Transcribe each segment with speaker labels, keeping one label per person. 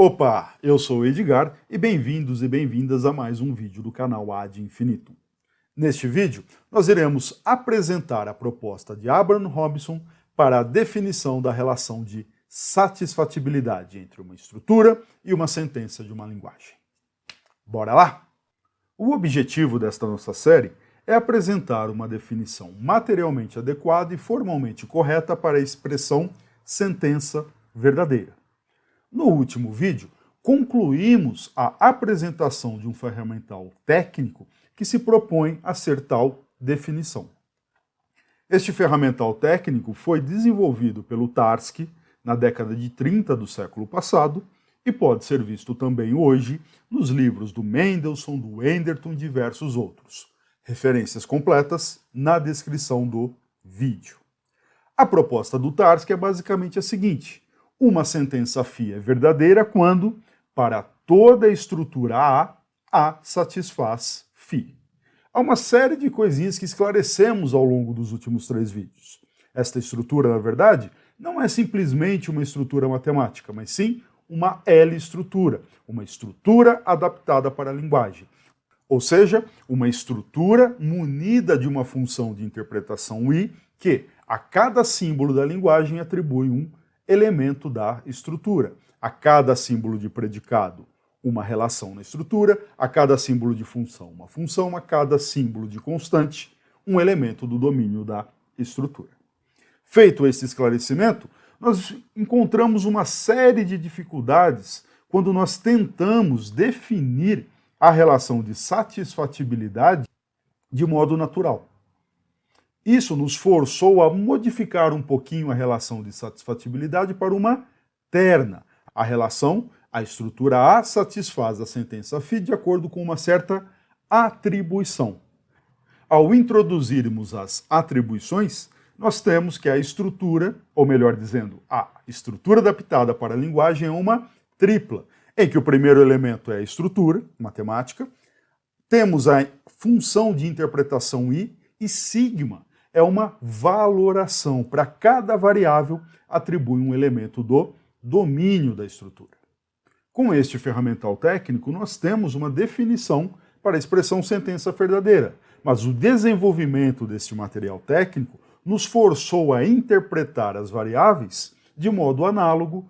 Speaker 1: Opa, eu sou o Edgar e bem-vindos e bem-vindas a mais um vídeo do canal Ad Infinitum. Neste vídeo, nós iremos apresentar a proposta de Abraham Robinson para a definição da relação de satisfatibilidade entre uma estrutura e uma sentença de uma linguagem. Bora lá? O objetivo desta nossa série é apresentar uma definição materialmente adequada e formalmente correta para a expressão sentença verdadeira. No último vídeo, concluímos a apresentação de um ferramental técnico que se propõe a ser tal definição. Este ferramental técnico foi desenvolvido pelo Tarski na década de 30 do século passado e pode ser visto também hoje nos livros do Mendelssohn, do Enderton e diversos outros. Referências completas na descrição do vídeo. A proposta do Tarski é basicamente a seguinte: uma sentença φ é verdadeira quando, para toda a estrutura A satisfaz φ. Há uma série de coisinhas que esclarecemos ao longo dos últimos 3 vídeos. Esta estrutura, na verdade, não é simplesmente uma estrutura matemática, mas sim uma L-estrutura, uma estrutura adaptada para a linguagem. Ou seja, uma estrutura munida de uma função de interpretação I que, a cada símbolo da linguagem, atribui um elemento da estrutura. A cada símbolo de predicado, uma relação na estrutura, a cada símbolo de função, uma função, a cada símbolo de constante, um elemento do domínio da estrutura. Feito esse esclarecimento, nós encontramos uma série de dificuldades quando nós tentamos definir a relação de satisfatibilidade de modo natural. Isso nos forçou a modificar um pouquinho a relação de satisfatibilidade para uma terna. A relação, a estrutura A satisfaz a sentença φ de acordo com uma certa atribuição. Ao introduzirmos as atribuições, nós temos que a estrutura, ou melhor dizendo, a estrutura adaptada para a linguagem é uma tripla, em que o primeiro elemento é a estrutura matemática, temos a função de interpretação I e sigma é uma valoração. Para cada variável, atribui um elemento do domínio da estrutura. Com este ferramental técnico, nós temos uma definição para a expressão sentença verdadeira, mas o desenvolvimento deste material técnico nos forçou a interpretar as variáveis de modo análogo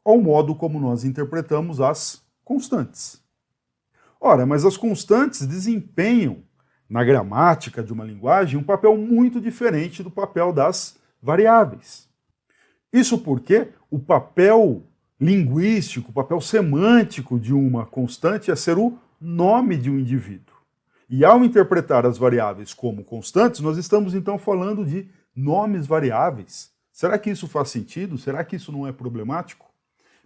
Speaker 1: ao modo como nós interpretamos as constantes. Ora, mas as constantes desempenham na gramática de uma linguagem um papel muito diferente do papel das variáveis. Isso porque o papel linguístico, o papel semântico de uma constante é ser o nome de um indivíduo. E ao interpretar as variáveis como constantes, nós estamos então falando de nomes variáveis. Será que isso faz sentido? Será que isso não é problemático?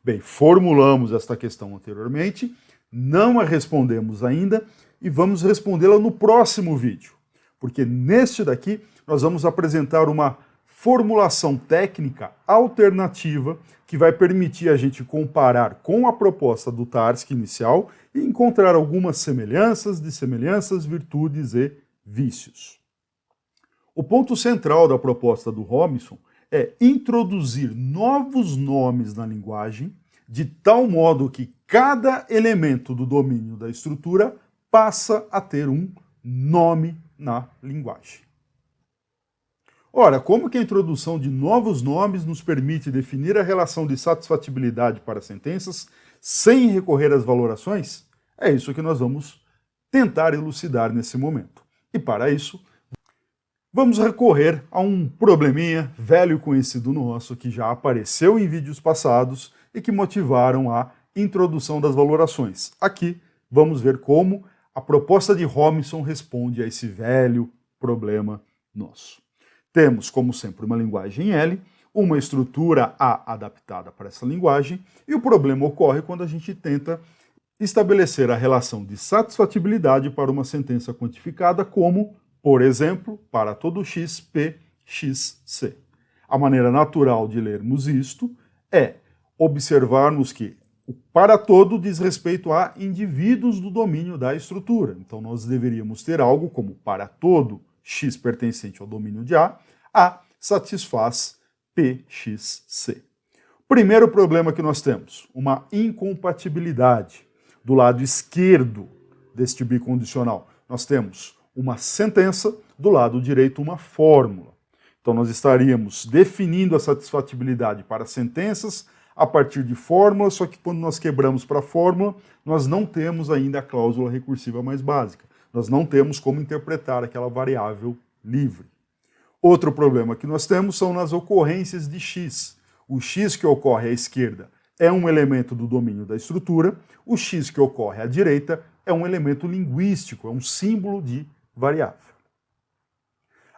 Speaker 1: Bem, formulamos esta questão anteriormente, não a respondemos ainda, e vamos respondê-la no próximo vídeo, porque neste daqui nós vamos apresentar uma formulação técnica alternativa que vai permitir a gente comparar com a proposta do Tarski inicial e encontrar algumas semelhanças, dissemelhanças, virtudes e vícios. O ponto central da proposta do Robinson é introduzir novos nomes na linguagem de tal modo que cada elemento do domínio da estrutura passa a ter um nome na linguagem. Ora, como que a introdução de novos nomes nos permite definir a relação de satisfatibilidade para sentenças sem recorrer às valorações? É isso que nós vamos tentar elucidar nesse momento. E para isso, vamos recorrer a um probleminha velho conhecido nosso que já apareceu em vídeos passados e que motivaram a introdução das valorações. Aqui vamos ver como a proposta de Robinson responde a esse velho problema nosso. Temos, como sempre, uma linguagem L, uma estrutura A adaptada para essa linguagem, e o problema ocorre quando a gente tenta estabelecer a relação de satisfatibilidade para uma sentença quantificada como, por exemplo, para todo x, p, x, c. A maneira natural de lermos isto é observarmos que o para todo diz respeito a indivíduos do domínio da estrutura. Então nós deveríamos ter algo como para todo x pertencente ao domínio de A satisfaz pxc. Primeiro problema que nós temos, uma incompatibilidade. Do lado esquerdo deste bicondicional, nós temos uma sentença, do lado direito uma fórmula. Então nós estaríamos definindo a satisfatibilidade para sentenças a partir de fórmulas, só que quando nós quebramos para a fórmula, nós não temos ainda a cláusula recursiva mais básica. Nós não temos como interpretar aquela variável livre. Outro problema que nós temos são nas ocorrências de x. O x que ocorre à esquerda é um elemento do domínio da estrutura, o x que ocorre à direita é um elemento linguístico, é um símbolo de variável.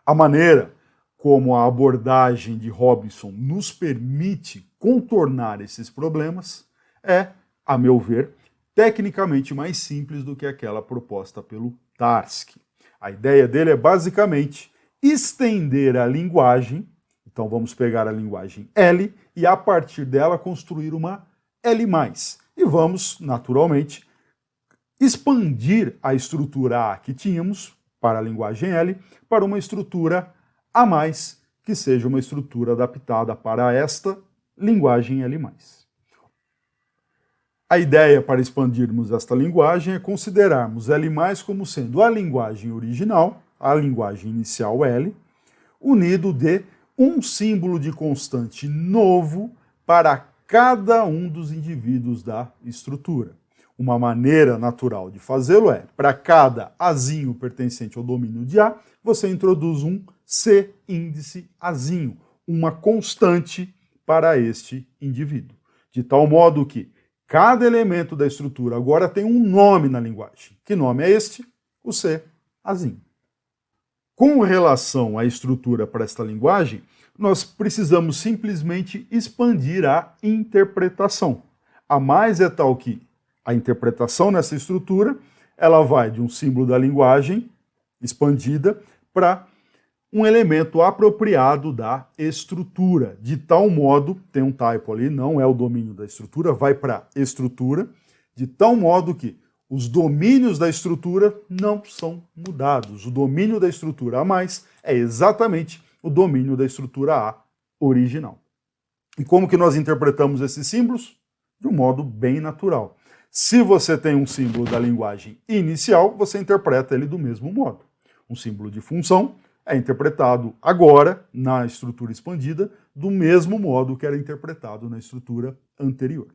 Speaker 1: A maneira como a abordagem de Hobson nos permite contornar esses problemas é, a meu ver, tecnicamente mais simples do que aquela proposta pelo Tarski. A ideia dele é basicamente estender a linguagem, então vamos pegar a linguagem L e a partir dela construir uma L+. E vamos, naturalmente, expandir a estrutura A que tínhamos para a linguagem L para uma estrutura A+, que seja uma estrutura adaptada para esta linguagem L+. A ideia para expandirmos esta linguagem é considerarmos L+, como sendo a linguagem original, a linguagem inicial L, unido de um símbolo de constante novo para cada um dos indivíduos da estrutura. Uma maneira natural de fazê-lo é, para cada Azinho pertencente ao domínio de A, você introduz um C índice Azinho, uma constante para este indivíduo. De tal modo que cada elemento da estrutura agora tem um nome na linguagem. Que nome é este? O C Azinho. Com relação à estrutura para esta linguagem, nós precisamos simplesmente expandir a interpretação. A mais é tal que a interpretação nessa estrutura, ela vai de um símbolo da linguagem expandida para um elemento apropriado da estrutura. De tal modo, tem um typo ali, não é o domínio da estrutura, vai para estrutura, de tal modo que os domínios da estrutura não são mudados. O domínio da estrutura A+, é exatamente o domínio da estrutura A original. E como que nós interpretamos esses símbolos? De um modo bem natural. Se você tem um símbolo da linguagem inicial, você interpreta ele do mesmo modo. Um símbolo de função é interpretado agora, na estrutura expandida, do mesmo modo que era interpretado na estrutura anterior.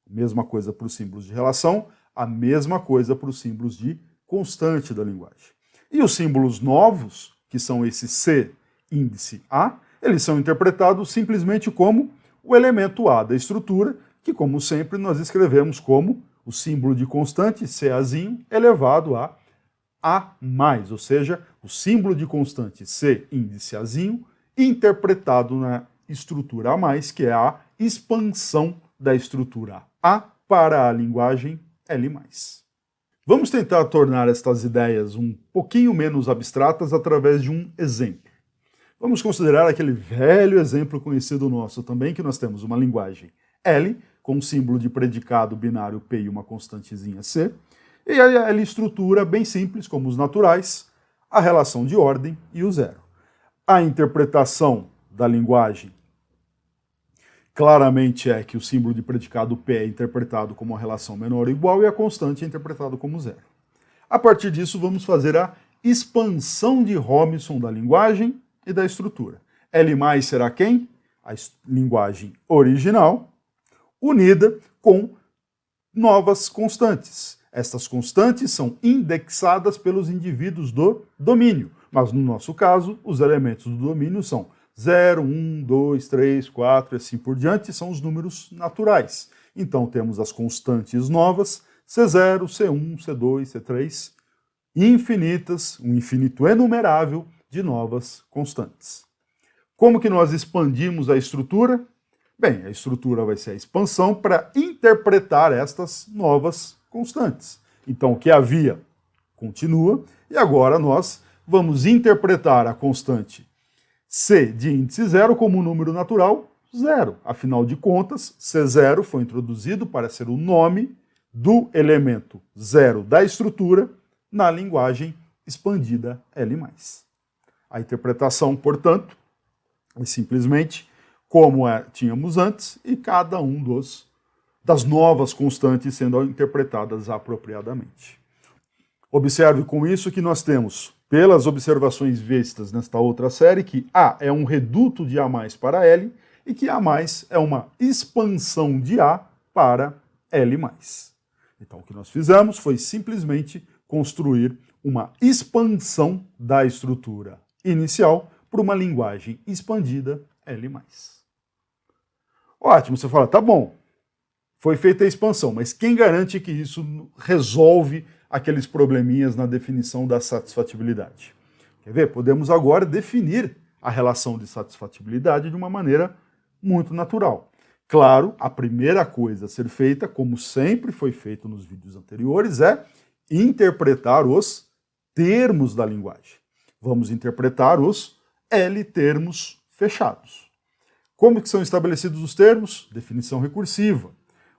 Speaker 1: Mesma coisa para os símbolos de relação, a mesma coisa para os símbolos de constante da linguagem. E os símbolos novos, que são esse C índice A, eles são interpretados simplesmente como o elemento A da estrutura, que, como sempre, nós escrevemos como o símbolo de constante, Cazinho, elevado a A+, ou seja, o símbolo de constante C índice Azinho, interpretado na estrutura A+, que é a expansão da estrutura A para a linguagem L+. Vamos tentar tornar estas ideias um pouquinho menos abstratas através de um exemplo. Vamos considerar aquele velho exemplo conhecido nosso também, que nós temos uma linguagem L, com um símbolo de predicado binário P e uma constantezinha C, e a L estrutura bem simples, como os naturais, a relação de ordem e o zero. A interpretação da linguagem claramente é que o símbolo de predicado P é interpretado como uma relação menor ou igual e a constante é interpretado como zero. A partir disso, vamos fazer a expansão de Hobson da linguagem e da estrutura. L+ será quem? A linguagem original, unida com novas constantes. Estas constantes são indexadas pelos indivíduos do domínio, mas no nosso caso, os elementos do domínio são 0, 1, 2, 3, 4 e assim por diante, são os números naturais. Então temos as constantes novas, C0, C1, C2, C3, infinitas, um infinito enumerável de novas constantes. Como que nós expandimos a estrutura? Bem, a estrutura vai ser a expansão para interpretar estas novas constantes. Então o que havia continua, e agora nós vamos interpretar a constante C de índice 0 como um número natural 0. Afinal de contas, C0 foi introduzido para ser o nome do elemento 0 da estrutura na linguagem expandida L+. A interpretação, portanto, é simplesmente como tínhamos antes, e cada um das novas constantes sendo interpretadas apropriadamente. Observe com isso que nós temos, pelas observações vistas nesta outra série, que A é um reduto de A+ para L e que A+ é uma expansão de A para L+. Então o que nós fizemos foi simplesmente construir uma expansão da estrutura inicial para uma linguagem expandida L+. Ótimo, você fala, tá bom, foi feita a expansão, mas quem garante que isso resolve aqueles probleminhas na definição da satisfatibilidade? Quer ver? Podemos agora definir a relação de satisfatibilidade de uma maneira muito natural. Claro, a primeira coisa a ser feita, como sempre foi feito nos vídeos anteriores, é interpretar os termos da linguagem. Vamos interpretar os L termos fechados. Como que são estabelecidos os termos? Definição recursiva.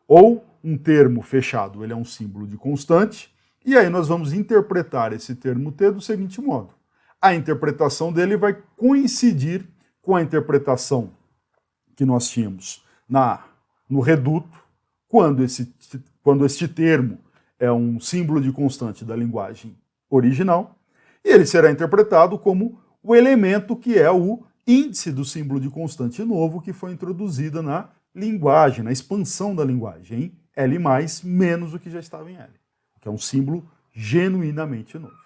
Speaker 1: Ou um termo fechado, ele é um símbolo de constante, e aí nós vamos interpretar esse termo T do seguinte modo. A interpretação dele vai coincidir com a interpretação que nós tínhamos no reduto, quando este termo é um símbolo de constante da linguagem original, e ele será interpretado como o elemento que é o índice do símbolo de constante novo que foi introduzido na linguagem, na expansão da linguagem, em L+, menos o que já estava em L, que é um símbolo genuinamente novo.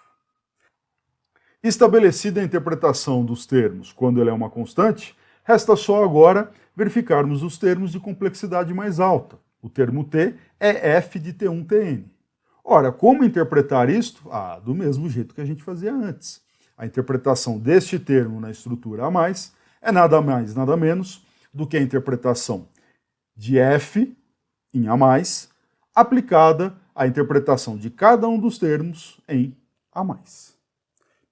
Speaker 1: Estabelecida a interpretação dos termos quando ele é uma constante, resta só agora verificarmos os termos de complexidade mais alta. O termo T é f de T1Tn. Ora, como interpretar isto? Do mesmo jeito que a gente fazia antes. A interpretação deste termo na estrutura A+, é nada mais, nada menos do que a interpretação de f em A+, aplicada à interpretação de cada um dos termos em A+.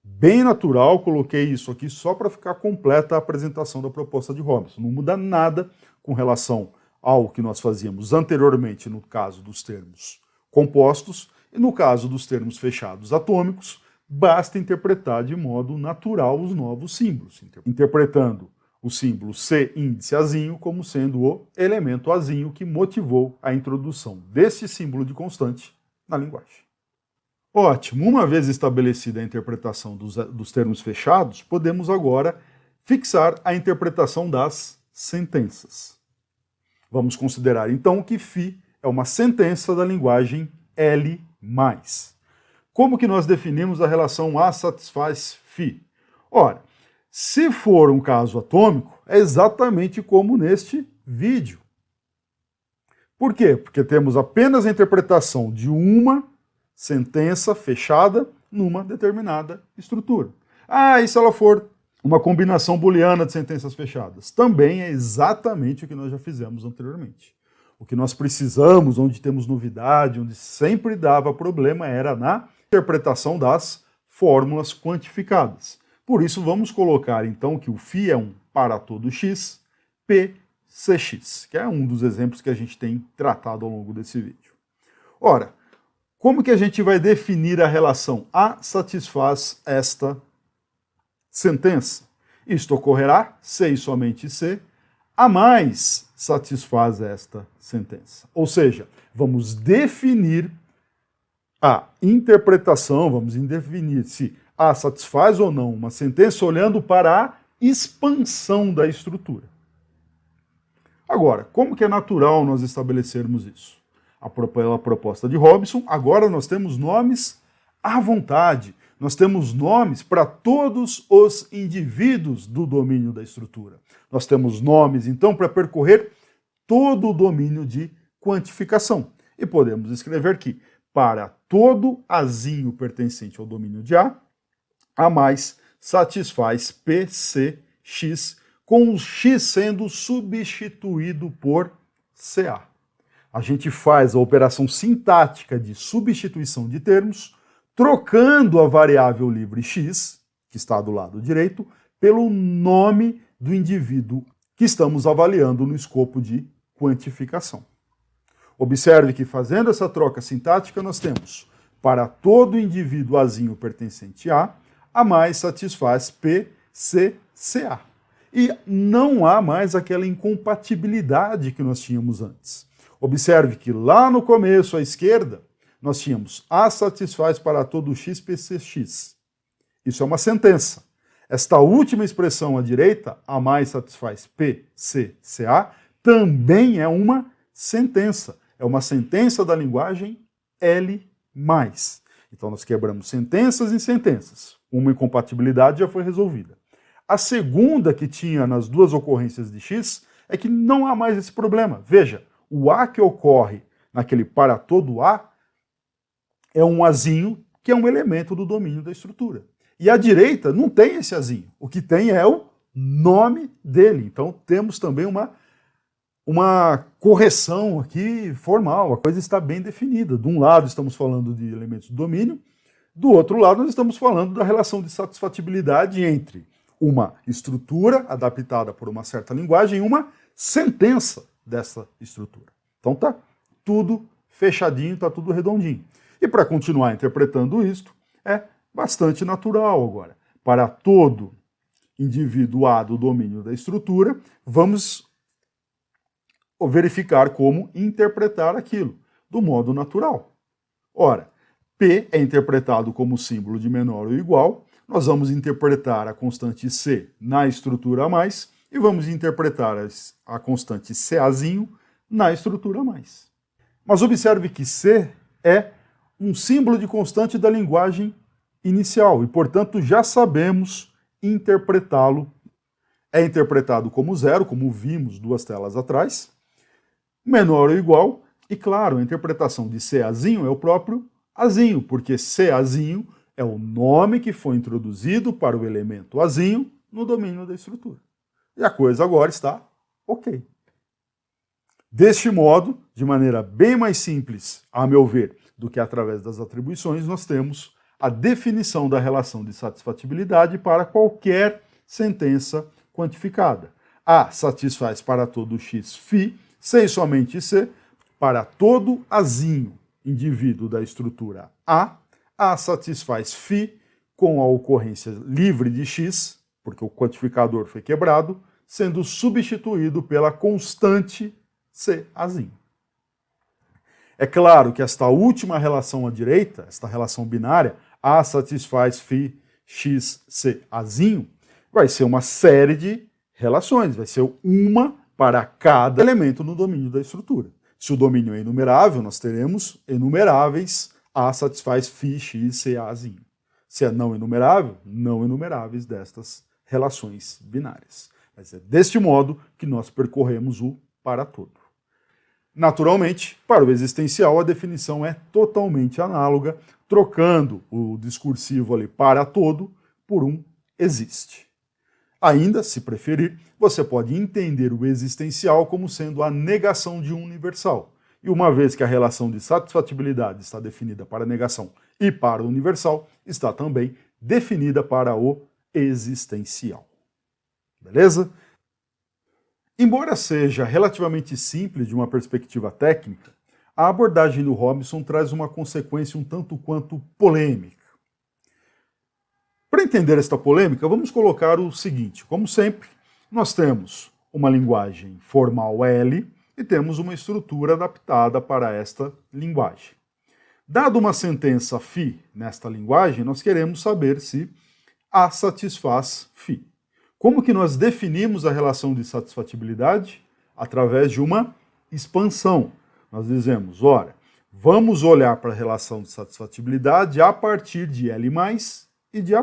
Speaker 1: Bem natural, coloquei isso aqui só para ficar completa a apresentação da proposta de Robinson. Não muda nada com relação ao que nós fazíamos anteriormente no caso dos termos compostos e no caso dos termos fechados atômicos, basta interpretar de modo natural os novos símbolos, interpretando o símbolo C índice Azinho como sendo o elemento Azinho que motivou a introdução desse símbolo de constante na linguagem. Ótimo, uma vez estabelecida a interpretação dos termos fechados, podemos agora fixar a interpretação das sentenças. Vamos considerar então que φ é uma sentença da linguagem L+. Como que nós definimos a relação A satisfaz φ? Ora, se for um caso atômico, é exatamente como neste vídeo. Por quê? Porque temos apenas a interpretação de uma sentença fechada numa determinada estrutura. E se ela for uma combinação booleana de sentenças fechadas? Também é exatamente o que nós já fizemos anteriormente. O que nós precisamos, onde temos novidade, onde sempre dava problema, era na interpretação das fórmulas quantificadas. Por isso, vamos colocar então que o φ é um para todo x, p, cx, que é um dos exemplos que a gente tem tratado ao longo desse vídeo. Ora, como que a gente vai definir a relação A satisfaz esta sentença? Isto ocorrerá se e somente se A+ satisfaz esta sentença. Ou seja, vamos definir a interpretação, vamos definir se A satisfaz ou não uma sentença olhando para a expansão da estrutura. Agora, como que é natural nós estabelecermos isso? Pela proposta de Robinson, agora nós temos nomes à vontade. Nós temos nomes para todos os indivíduos do domínio da estrutura. Nós temos nomes, então, para percorrer todo o domínio de quantificação. E podemos escrever que, para todo Azinho pertencente ao domínio de A satisfaz P, C, X, com o X sendo substituído por CA. A gente faz a operação sintática de substituição de termos, trocando a variável livre x, que está do lado direito, pelo nome do indivíduo que estamos avaliando no escopo de quantificação. Observe que fazendo essa troca sintática nós temos, para todo indivíduo Azinho pertencente a mais satisfaz P, C, CA. E não há mais aquela incompatibilidade que nós tínhamos antes. Observe que lá no começo, à esquerda, nós tínhamos A satisfaz para todo x PCX. Isso é uma sentença. Esta última expressão à direita, A mais satisfaz PCCA, também é uma sentença. É uma sentença da linguagem L+. Então nós quebramos sentenças em sentenças. Uma incompatibilidade já foi resolvida. A segunda que tinha nas duas ocorrências de x é que não há mais esse problema. Veja, o A que ocorre naquele para todo A é um Azinho que é um elemento do domínio da estrutura. E à direita não tem esse Azinho. O que tem é o nome dele. Então temos também uma correção aqui formal, a coisa está bem definida. De um lado estamos falando de elementos do domínio, do outro lado nós estamos falando da relação de satisfatibilidade entre uma estrutura adaptada por uma certa linguagem e uma sentença dessa estrutura. Então tá tudo fechadinho, está tudo redondinho. E para continuar interpretando isto, é bastante natural agora. Para todo indivíduo A do domínio da estrutura, vamos verificar como interpretar aquilo, do modo natural. Ora, P é interpretado como símbolo de menor ou igual, nós vamos interpretar a constante C na estrutura A+, e vamos interpretar a constante CAzinho na estrutura A+. Mas observe que C é um símbolo de constante da linguagem inicial, e portanto já sabemos interpretá-lo. É interpretado como zero, como vimos duas telas atrás, menor ou igual, e claro, a interpretação de CAzinho é o próprio Azinho, porque CAzinho é o nome que foi introduzido para o elemento Azinho no domínio da estrutura. E a coisa agora está ok. Deste modo, de maneira bem mais simples, a meu ver, do que através das atribuições, nós temos a definição da relação de satisfatibilidade para qualquer sentença quantificada. A satisfaz para todo x φ, C e somente C, para todo Azinho, indivíduo da estrutura A satisfaz φ com a ocorrência livre de x, porque o quantificador foi quebrado, sendo substituído pela constante Cazinho. É claro que esta última relação à direita, esta relação binária, A satisfaz φ, x, C, Azinho, vai ser uma série de relações, vai ser uma para cada elemento no domínio da estrutura. Se o domínio é enumerável, nós teremos enumeráveis A satisfaz φ, x, C, Azinho. Se é não enumerável, não enumeráveis destas relações binárias. Mas é deste modo que nós percorremos o para todo. Naturalmente, para o existencial, a definição é totalmente análoga, trocando o discursivo ali para todo por um existe. Ainda, se preferir, você pode entender o existencial como sendo a negação de um universal. E uma vez que a relação de satisfatibilidade está definida para a negação e para o universal, está também definida para o existencial. Beleza? Embora seja relativamente simples de uma perspectiva técnica, a abordagem do Robson traz uma consequência um tanto quanto polêmica. Para entender esta polêmica, vamos colocar o seguinte: como sempre, nós temos uma linguagem formal L e temos uma estrutura adaptada para esta linguagem. Dado uma sentença φ nesta linguagem, nós queremos saber se A satisfaz φ. Como que nós definimos a relação de satisfatibilidade? Através de uma expansão. Nós dizemos, ora, vamos olhar para a relação de satisfatibilidade a partir de L+, e de A+.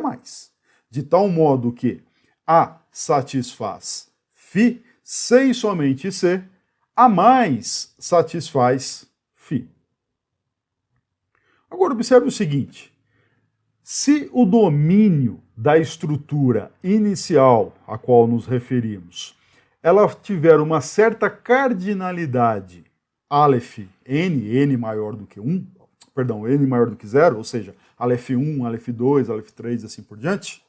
Speaker 1: De tal modo que A satisfaz φ, C e somente C, A mais satisfaz φ. Agora observe o seguinte: se o domínio da estrutura inicial a qual nos referimos, ela tiver uma certa cardinalidade Aleph n, n maior do que 1, perdão, n maior do que 0, ou seja, Aleph 1, Aleph 2, Aleph 3 e assim por diante,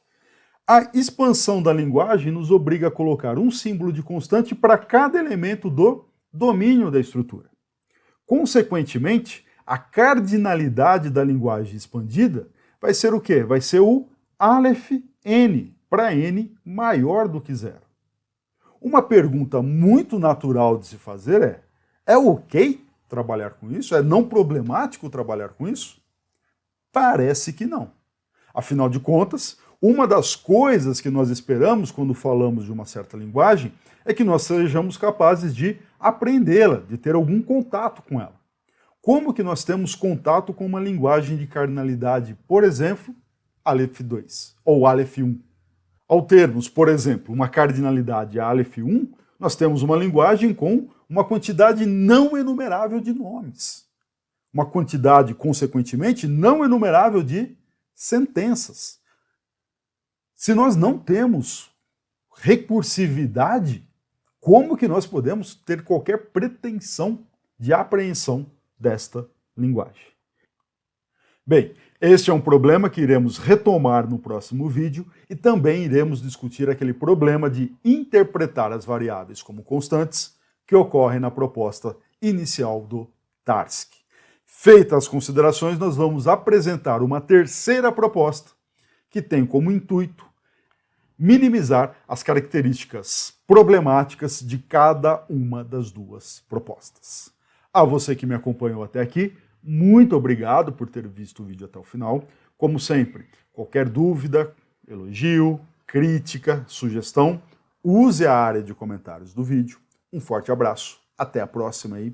Speaker 1: a expansão da linguagem nos obriga a colocar um símbolo de constante para cada elemento do domínio da estrutura. Consequentemente, a cardinalidade da linguagem expandida vai ser o quê? Vai ser o Aleph n, para n maior do que 0. Uma pergunta muito natural de se fazer é ok trabalhar com isso? É não problemático trabalhar com isso? Parece que não. Afinal de contas, uma das coisas que nós esperamos quando falamos de uma certa linguagem é que nós sejamos capazes de aprendê-la, de ter algum contato com ela. Como que nós temos contato com uma linguagem de cardinalidade, por exemplo, Aleph 2 ou Aleph 1? Ao termos, por exemplo, uma cardinalidade Aleph 1, nós temos uma linguagem com uma quantidade não enumerável de nomes. Uma quantidade, consequentemente, não enumerável de sentenças. Se nós não temos recursividade, como que nós podemos ter qualquer pretensão de apreensão desta linguagem? Bem, este é um problema que iremos retomar no próximo vídeo e também iremos discutir aquele problema de interpretar as variáveis como constantes que ocorre na proposta inicial do Tarski. Feitas as considerações, nós vamos apresentar uma terceira proposta que tem como intuito minimizar as características problemáticas de cada uma das duas propostas. A você que me acompanhou até aqui, muito obrigado por ter visto o vídeo até o final. Como sempre, qualquer dúvida, elogio, crítica, sugestão, use a área de comentários do vídeo. Um forte abraço, até a próxima e